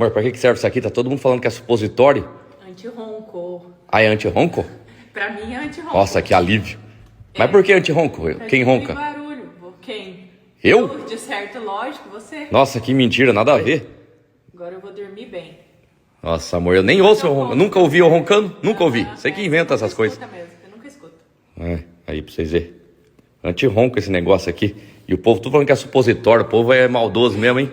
Amor, pra que serve isso aqui? Tá todo mundo falando que é supositório. Anti-ronco. Ah, é anti-ronco? Pra mim é anti-ronco. Nossa, que alívio. Mas por que anti-ronco? Quem ronca? Barulho. Quem? Eu? De certo, lógico, você. Nossa, que mentira, nada a ver. Agora eu vou dormir bem. Nossa, amor, eu nem ouço eu roncando. Nunca ouvi eu roncando, nunca ouvi. Você que inventa essas coisas. Eu nunca escuto. É, aí pra vocês verem. Anti-ronco esse negócio aqui. E o povo tudo falando que é supositório. O povo é maldoso mesmo, hein?